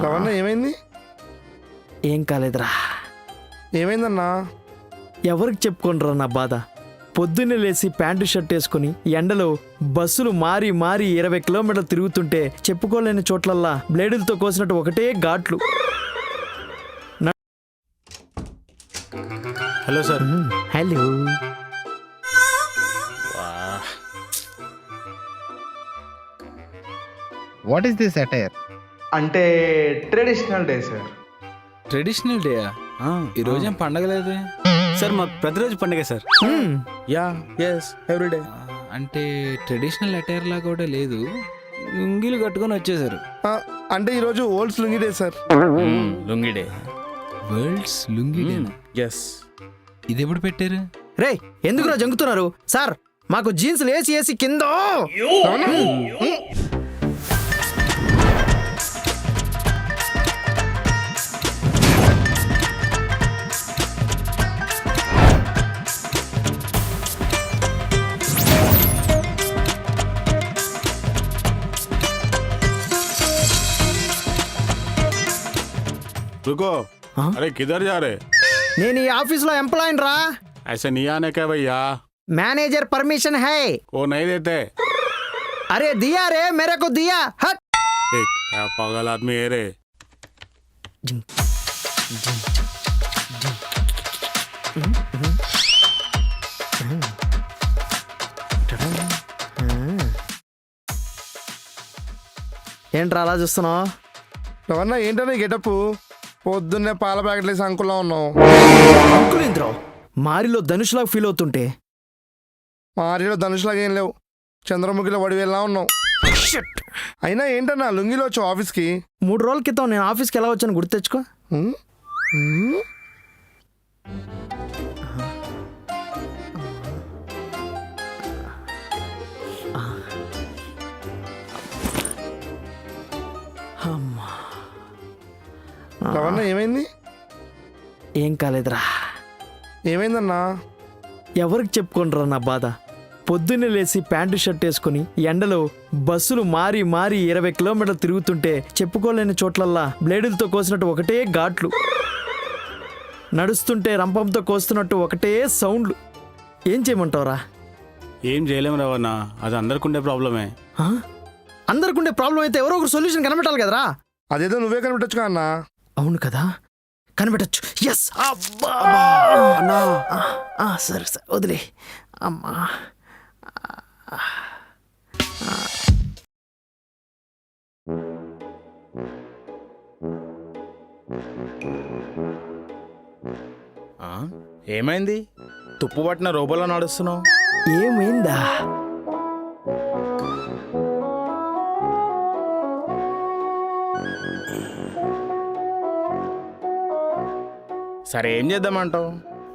రవణ ఏమైంది? ఏం కాలేదురా. ఏమైందన్నా? ఎవరికి చెప్పుకోనరా నా బాధ. పొద్దున్నే లేచి ప్యాంటు షర్ట్ వేసుకుని ఎండలో బస్సులు మారి మారి 20 కిలోమీటర్లు తిరుగుతుంటే చెప్పుకోలేని చోట్లల్లా బ్లేడులతో కోసినట్టు ఒకటే ఘాట్లు. Hello sir. Hello. What is this attire? అంటే ట్రెడిషనల్ డే సార్. ట్రెడిషనల్ డేయా? ఈరోజు ఏం పండగ లేదు సార్. మాకు ప్రతిరోజు పండుగ సార్. Yeah yes everyday. అంటే ట్రెడిషనల్ అటైర్ లాగా కూడా లేదు, లుంగీలు కట్టుకొని వచ్చేసారు. అంటే ఈరోజు world's lungi day sir. Lungi day. World's lungi day. Yes. ఇది ఎప్పుడు పెట్టారు? రే ఎందుకురా జంకుతున్నారు సార్? మాకు జీన్స్ వేసి వేసి కింద रुको। अरे किधर जा रहे? నేను ఈ ఆఫీస్లో ఎంప్లాయ్ రా. ऐसे नहीं आने का भैया। Manager permission high. वो नहीं देते। अरे दिया रे, मेरे को दिया. हट. एक क्या पागल आदमी है रे। ఏంట్రా అలా చూస్తున్నావు? రవణ ఏంటనే గెటప్? పొద్దున్నే పాల ప్యాకెట్లు వేసి అంకుల్లో ఉన్నావు. అంకులేంద్రో మారిలో ధనుషులాగా ఫీల్ అవుతుంటే. మారిలో ధనుషులాగా ఏం లేవు, చంద్రముఖిలో వడివేలా ఉన్నావు. అయినా ఏంటన్నా లుంగిలో వచ్చావు ఆఫీస్కి? 3 రోజుల క్రితం నేను ఆఫీస్కి ఎలా వచ్చాను గుర్తు తెచ్చుకో. రవణ ఏమైంది? ఏం కాలేదురా. ఏమైందన్నా? ఎవరికి చెప్పుకోనరా నా బాధ. పొద్దున్నే లేచి ప్యాంటు షర్ట్ వేసుకుని ఎండలో బస్సులు మారి మారి 20 కిలోమీటర్లు తిరుగుతుంటే చెప్పుకోలేని చోట్లల్లా బ్లేడులతో కోసినట్టు ఒకటే ఘాట్లు. నడుస్తుంటే రంపంతో కోస్తున్నట్టు ఒకటే సౌండ్లు. ఏం చేయమంటావురా? ఏం చేయలేము రవణ, అది అందరికి ఉండే ప్రాబ్లమే. అందరికుండే ప్రాబ్లం అయితే ఎవరో ఒకరు సొల్యూషన్ కనిపెట్టాలి కదరా. అదేదో నువ్వే కనిపెట్టచ్చుగా అన్నా. అవును కదా, కనిపెట్టచ్చు. ఎస్. సరే సరే వదిలే. అమ్మా ఏమైంది? తుప్పు పట్టిన రోబోలో నడుస్తున్నావు. ఏమైందా? సరే ఏం చేద్దామంటావు?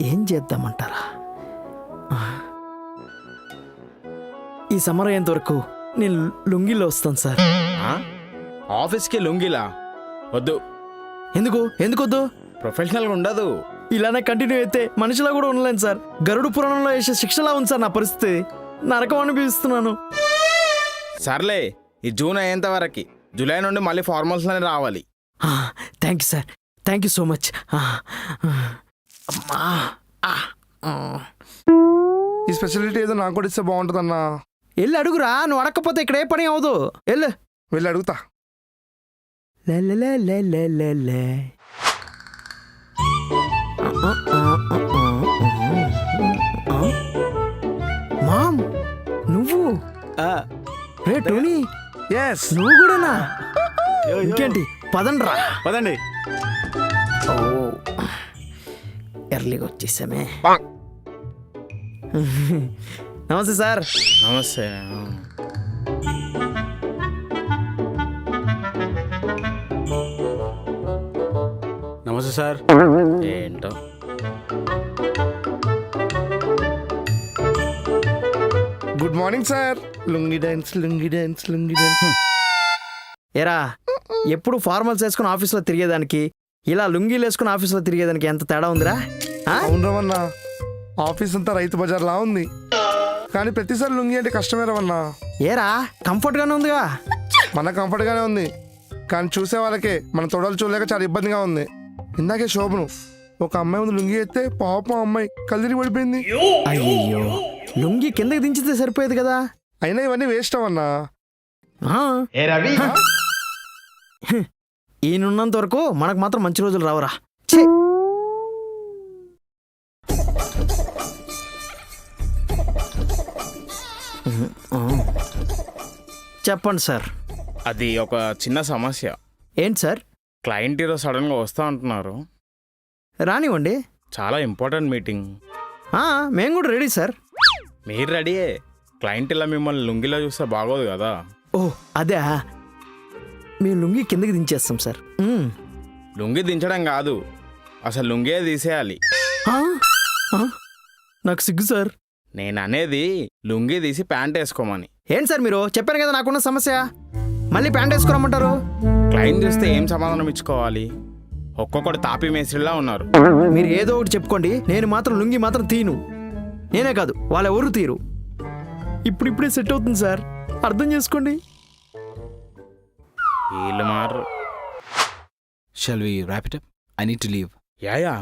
ఏం చేద్దామంటారా? ఈ సమ్మర్ అయ్యేంత వరకు నేను లుంగిలో వస్తాను సార్. ఆఫీస్కి లుంగిలా? వద్దు. ఎందుకు వద్దు? ప్రొఫెషనల్గా ఉండదు. ఇలానే కంటిన్యూ అయితే మనిషిలా కూడా ఉండలేను సార్. గరుడు పురాణంలో వేసే శిక్షలా ఉంది సార్ నా పరిస్థితి. నరకం అనిపిస్తున్నాను. సర్లే, ఈ జూన్ అయ్యేంత వరకు, జూలై నుండి మళ్ళీ ఫార్మల్స్లోనే రావాలి. Thank you sir, thank you so much. అమ్మా ఈ స్పెషాలిటీ ఏదో నాకు కూడా ఇస్తే బాగుంటుందన్నా. వెళ్ళి అడుగురా, నువ్వు అడగకపోతే ఇక్కడ ఏ పని అవదు. వెళ్ళు. వెళ్ళి అడుగుతా. మామ్ నువ్వు? రే టోనీ, ఎస్ నువ్వు కూడానా? ఇంకేంటి, పదండ్రా. పదండి. ఓ ఎర్లీగా వచ్చేసామే. నమస్తే సార్. నమస్తే. నమస్తే సార్. ఏంటో good morning sir. Lungi dance lungi dance lungi dance. ఏరా, ఎప్పుడు ఫార్మల్స్ వేసుకుని ఆఫీస్లో తిరిగేదానికి ఇలా లుంగీలు వేసుకుని ఆఫీస్లో తిరిగేదానికి ఎంత తేడా ఉందిరా ఆ? అవును రవన్నా, ఆఫీస్ అంతా రైతు బజార్లా ఉంది. కానీ ప్రతిసారి లుంగి అంటే కష్టమే రవన్నా. ఏరా కంఫర్ట్గానే ఉందిగా. మన కంఫర్ట్గానే ఉంది, కానీ చూసే వాళ్ళకే మన తొడలు చూడలేక చాలా ఇబ్బందిగా ఉంది. ఇందాకే శోభను ఒక అమ్మాయి ముందు లుంగి ఎత్తే పాపం అమ్మాయి కళ్ళిరి పడిపోయింది. అయ్యో లుంగి కిందకి దించితే సరిపోయేది కదా. అయినా ఇవన్నీ వేస్ట్ అవన్నా. ఆ, ఏ రవి, ఈయనున్నంత వరకు మనకు మాత్రం మంచి రోజులు రావురా. ఛీ! ఆ. చెప్పండి సార్. అది ఒక చిన్న సమస్య. ఏంటి సార్? క్లయింట్ ఈరోజు సడన్గా వస్తా అంటున్నారు. రానివ్వండి. చాలా ఇంపార్టెంట్ మీటింగ్. ఆ, మేము కూడా రెడీ సార్. మీరు రెడీయే, క్లయింట్ ఇలా మిమ్మల్ని లుంగిలో చూస్తే బాగోదు కదా. ఓ అదే, మేము లుంగి కిందకి దించేస్తాం సార్. లుంగి దించడం కాదు, అసలు లుంగే తీసేయాలి. ఆ? ఆ? నాకు సిగ్గు సార్. నేను అనేది లుంగి తీసి ప్యాంట్ వేసుకోమని. ఏంటి సార్ మీరు చెప్పాను కదా నాకున్న సమస్య, మళ్ళీ ప్యాంట్ వేసుకురమ్మంటారు? క్లయింట్ చూస్తే ఏం సమాధానం ఇచ్చుకోవాలి? ఒక్కొక్కడు తాపి మేస్త్రిలా ఉన్నారు. మీరు ఏదో ఒకటి చెప్పుకోండి, నేను మాత్రం లుంగి మాత్రం తీను. నేనే కాదు, వాళ్ళెవరు తీరు. ఇప్పుడిప్పుడే సెట్ అవుతుంది సార్, అర్థం చేసుకోండి. వీళ్ళు మారు. Shall we wrap it up? I need to leave. Yeah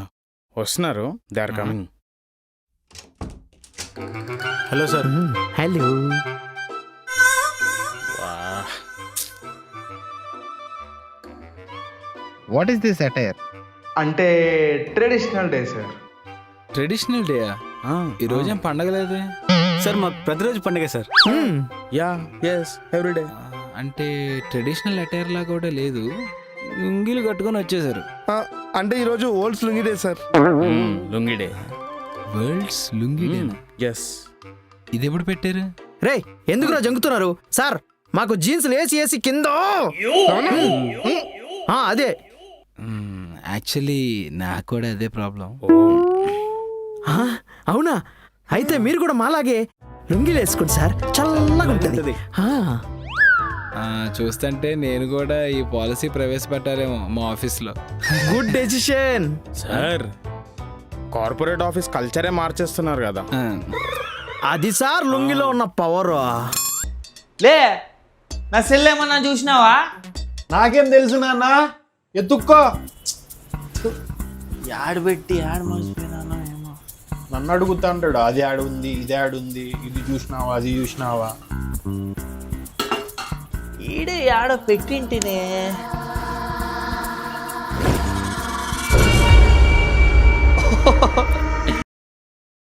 వస్తున్నారు, they are coming. Hello sir. Hello. What is this attire? అంటే traditional day sir. Traditional day ఈ రోజేం పండగ లేదే. సార్ మాకు ప్రతిరోజు పండుగ సార్. Yeah yes everyday. అంటే ట్రెడిషనల్ అటైర్ లాగా కూడా లేదు, లుంగీలు కట్టుకొని వచ్చేసారు. ఆ, అంటే ఈరోజు world's lungi day sir. Lungi day. World's lungi day. Yes. ఇది ఎప్పుడు పెట్టారు? రే ఎందుకురా జంకుతున్నారు సార్? మాకు జీన్స్ వేసి కింద అదే. యాక్చువల్లీ నాకు కూడా అదే ప్రాబ్లం. ఆ, అవునా? అయితే మీరు కూడా మాలాగే లుంగీలు వేసుకోండి సార్, చల్లగా ఉంటుంది. చూస్తుంటే నేను కూడా ఈ పాలసీ ప్రవేశపెట్టాలేమో మా ఆఫీస్లో. Good decision. Sir corporate office కల్చరే మార్చేస్తున్నారు కదా. అది సార్ లుంగిలో ఉన్న పవర్. లే నా సెల్ ఏమన్నా చూసినావా? నాకేం తెలుసు నాన్న, ఎత్తుక్కో. యాడ్ పెట్టి యాడ్ మర్చిపోయినా ఏమో. నన్ను అడుగుతా అంటాడు, అది యాడ్ ఉంది, ఇది యాడ్ ఉంది, ఇది చూసినావా, అది చూసినావా. ఈడే యాడ పెట్టింటినే.